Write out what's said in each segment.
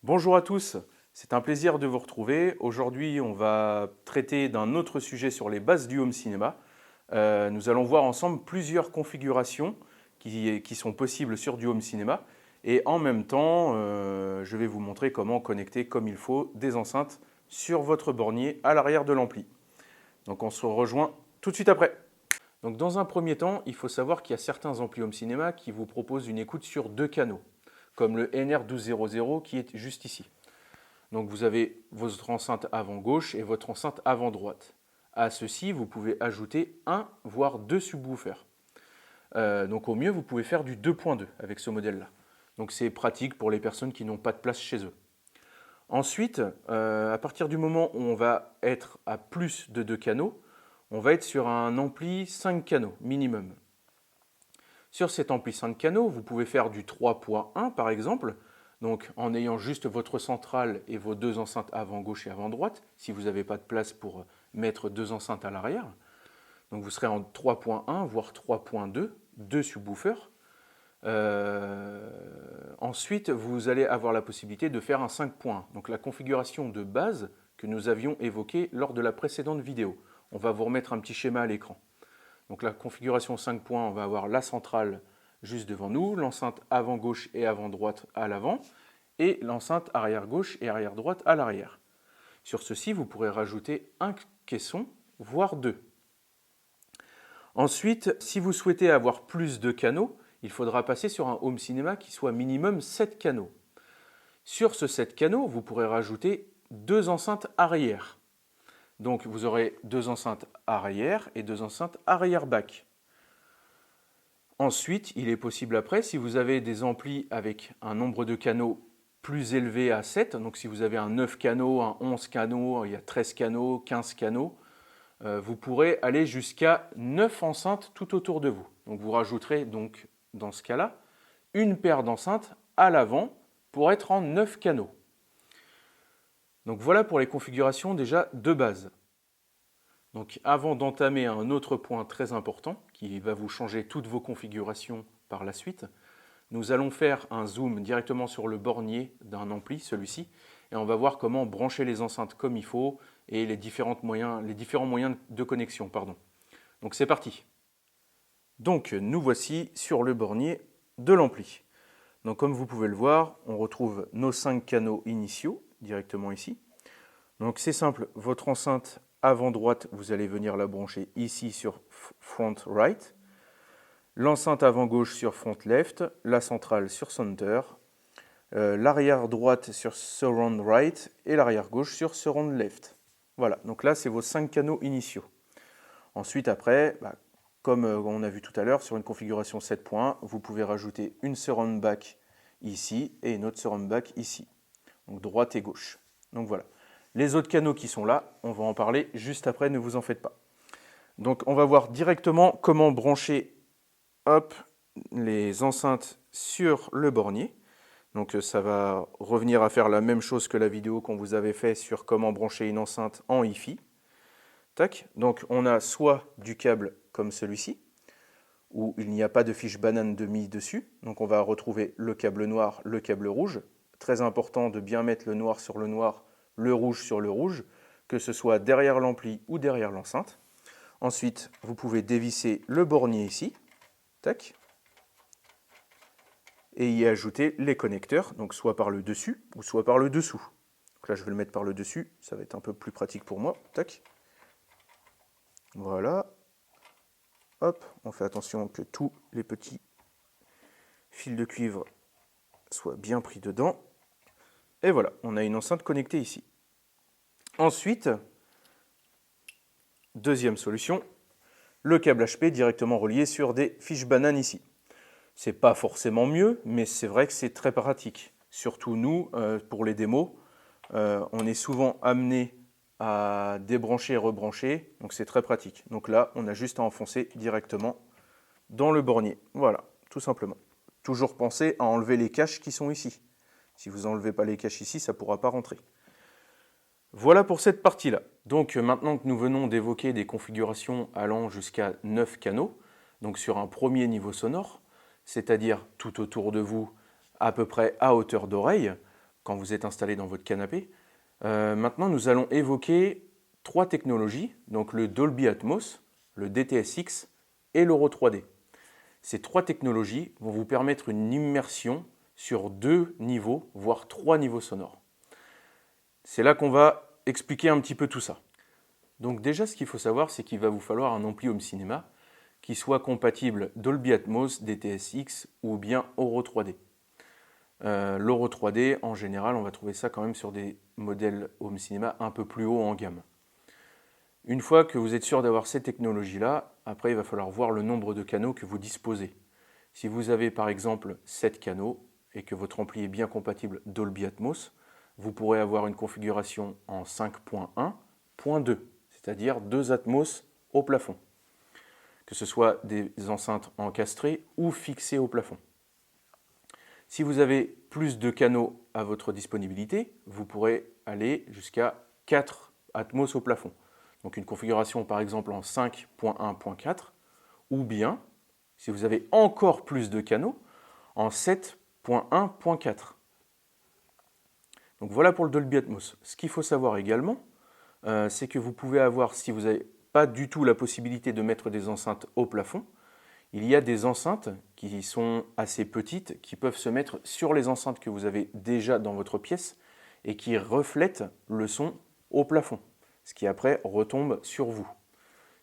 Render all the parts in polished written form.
Bonjour à tous, c'est un plaisir de vous retrouver. Aujourd'hui, on va traiter d'un autre sujet sur les bases du home cinéma. Nous allons voir ensemble plusieurs configurations qui sont possibles sur du home cinéma. Et en même temps, je vais vous montrer comment connecter comme il faut des enceintes sur votre bornier à l'arrière de l'ampli. Donc on se rejoint tout de suite après. Donc dans un premier temps, il faut savoir qu'il y a certains amplis home cinéma qui vous proposent une écoute sur deux canaux, comme le NR1200 qui est juste ici. Donc vous avez votre enceinte avant gauche et votre enceinte avant droite. À ceci, vous pouvez ajouter un voire deux subwoofers. Donc au mieux, vous pouvez faire du 2.2 avec ce modèle-là. Donc c'est pratique pour les personnes qui n'ont pas de place chez eux. Ensuite, à partir du moment où on va être à plus de 2 canaux, on va être sur un ampli 5 canaux minimum. Sur cet ampli 5 canaux, vous pouvez faire du 3.1 par exemple, donc en ayant juste votre centrale et vos deux enceintes avant gauche et avant droite, si vous n'avez pas de place pour mettre deux enceintes à l'arrière. Donc vous serez en 3.1 voire 3.2, deux subwoofers. Ensuite, vous allez avoir la possibilité de faire un 5.1, donc la configuration de base que nous avions évoquée lors de la précédente vidéo. On va vous remettre un petit schéma à l'écran. Donc la configuration 5 points, on va avoir la centrale juste devant nous, l'enceinte avant gauche et avant droite à l'avant, et l'enceinte arrière gauche et arrière droite à l'arrière. Sur ceci, vous pourrez rajouter un caisson, voire deux. Ensuite, si vous souhaitez avoir plus de canaux, il faudra passer sur un home cinéma qui soit minimum 7 canaux. Sur ce 7 canaux, vous pourrez rajouter deux enceintes arrière. Donc vous aurez deux enceintes arrière et deux enceintes arrière-back. Ensuite, il est possible après, si vous avez des amplis avec un nombre de canaux plus élevé à 7, donc si vous avez un 9 canaux, un 11 canaux, il y a 13 canaux, 15 canaux, vous pourrez aller jusqu'à 9 enceintes tout autour de vous. Donc vous rajouterez donc dans ce cas-là une paire d'enceintes à l'avant pour être en 9 canaux. Donc voilà pour les configurations déjà de base. Donc avant d'entamer un autre point très important qui va vous changer toutes vos configurations par la suite, nous allons faire un zoom directement sur le bornier d'un ampli, celui-ci, et on va voir comment brancher les enceintes comme il faut et les différents moyens de connexion. Donc c'est parti. Donc nous voici sur le bornier de l'ampli. Donc comme vous pouvez le voir, on retrouve nos 5 canaux initiaux directement ici. Donc c'est simple, votre enceinte avant droite, vous allez venir la brancher ici sur front right, l'enceinte avant gauche sur front left, la centrale sur center, l'arrière droite sur surround right et l'arrière gauche sur surround left. Voilà, donc là c'est vos 5 canaux initiaux. Ensuite après, comme on a vu tout à l'heure, sur une configuration 7 points, vous pouvez rajouter une surround back ici et une autre surround back ici. Donc droite et gauche. Donc voilà. Les autres canaux qui sont là, on va en parler juste après, ne vous en faites pas. Donc on va voir directement comment brancher les enceintes sur le bornier. Donc ça va revenir à faire la même chose que la vidéo qu'on vous avait fait sur comment brancher une enceinte en Hi-Fi. Tac. Donc on a soit du câble comme celui-ci, où il n'y a pas de fiche banane de mis dessus. Donc on va retrouver le câble noir, le câble rouge. Très important de bien mettre le noir sur le noir, le rouge sur le rouge, que ce soit derrière l'ampli ou derrière l'enceinte. Ensuite, vous pouvez dévisser le bornier ici, tac, et y ajouter les connecteurs, donc soit par le dessus ou soit par le dessous. Donc là, je vais le mettre par le dessus, ça va être un peu plus pratique pour moi, tac. Voilà. Hop, on fait attention que tous les petits fils de cuivre soient bien pris dedans. Et voilà, on a une enceinte connectée ici. Ensuite, deuxième solution, le câble HP directement relié sur des fiches bananes ici. C'est pas forcément mieux, mais c'est vrai que c'est très pratique. Surtout nous, pour les démos, on est souvent amené à débrancher et rebrancher, donc c'est très pratique. Donc là, on a juste à enfoncer directement dans le bornier. Voilà, tout simplement. Toujours penser à enlever les caches qui sont ici. Si vous n'enlevez pas les caches ici, ça ne pourra pas rentrer. Voilà pour cette partie-là. Donc maintenant que nous venons d'évoquer des configurations allant jusqu'à 9 canaux, donc sur un premier niveau sonore, c'est-à-dire tout autour de vous, à peu près à hauteur d'oreille, quand vous êtes installé dans votre canapé. Maintenant, nous allons évoquer 3 technologies, donc le Dolby Atmos, le DTS:X et l'Euro 3D. Ces 3 technologies vont vous permettre une immersion sur 2 niveaux, voire 3 niveaux sonores. C'est là qu'on va expliquer un petit peu tout ça. Donc déjà, ce qu'il faut savoir, c'est qu'il va vous falloir un ampli home cinéma qui soit compatible Dolby Atmos, DTS:X ou bien Euro 3D. L'Euro 3D, en général, on va trouver ça quand même sur des modèles home cinéma un peu plus haut en gamme. Une fois que vous êtes sûr d'avoir ces technologies-là, après il va falloir voir le nombre de canaux que vous disposez. Si vous avez par exemple 7 canaux et que votre ampli est bien compatible Dolby Atmos, vous pourrez avoir une configuration en 5.1.2, c'est-à-dire 2 Atmos au plafond, que ce soit des enceintes encastrées ou fixées au plafond. Si vous avez plus de canaux à votre disponibilité, vous pourrez aller jusqu'à 4 Atmos au plafond. Donc une configuration par exemple en 5.1.4 ou bien, si vous avez encore plus de canaux, en 7.1.4. Donc voilà pour le Dolby Atmos. Ce qu'il faut savoir également, c'est que vous pouvez avoir, si vous n'avez pas du tout la possibilité de mettre des enceintes au plafond, il y a des enceintes qui sont assez petites, qui peuvent se mettre sur les enceintes que vous avez déjà dans votre pièce et qui reflètent le son au plafond, ce qui après retombe sur vous.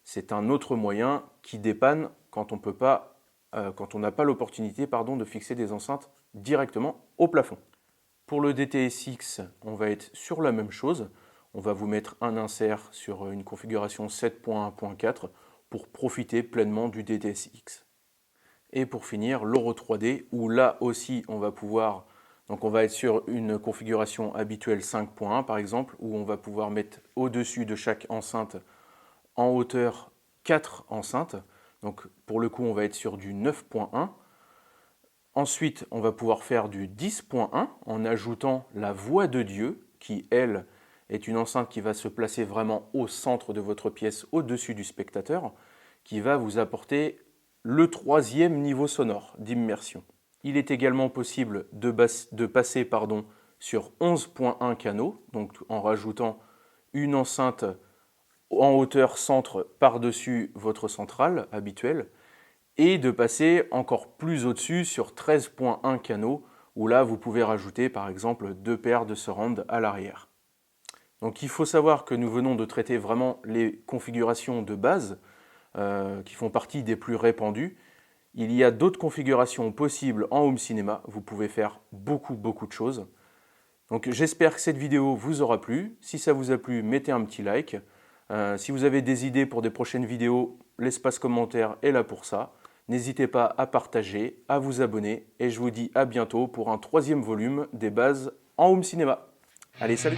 C'est un autre moyen qui dépanne quand on n'a pas l'opportunité de fixer des enceintes directement au plafond. Pour le DTS:X, on va être sur la même chose. On va vous mettre un insert sur une configuration 7.1.4 pour profiter pleinement du DTS:X. Et pour finir, l'Euro 3D, où là aussi on va pouvoir, donc on va être sur une configuration habituelle 5.1 par exemple, où on va pouvoir mettre au-dessus de chaque enceinte en hauteur 4 enceintes. Donc pour le coup, on va être sur du 9.1. Ensuite, on va pouvoir faire du 10.1 en ajoutant la voix de Dieu, qui, elle, est une enceinte qui va se placer vraiment au centre de votre pièce, au-dessus du spectateur, qui va vous apporter le 3e niveau sonore d'immersion. Il est également possible de passer sur 11.1 canaux, donc en rajoutant une enceinte en hauteur centre par-dessus votre centrale habituelle, et de passer encore plus au-dessus sur 13.1 canaux, où là vous pouvez rajouter par exemple 2 paires de surround à l'arrière. Donc il faut savoir que nous venons de traiter vraiment les configurations de base, qui font partie des plus répandues. Il y a d'autres configurations possibles en home cinéma, vous pouvez faire beaucoup de choses. Donc j'espère que cette vidéo vous aura plu. Si ça vous a plu, mettez un petit like. Si vous avez des idées pour des prochaines vidéos, l'espace commentaire est là pour ça. N'hésitez pas à partager, à vous abonner et je vous dis à bientôt pour un 3e volume des bases en home cinéma. Allez, salut!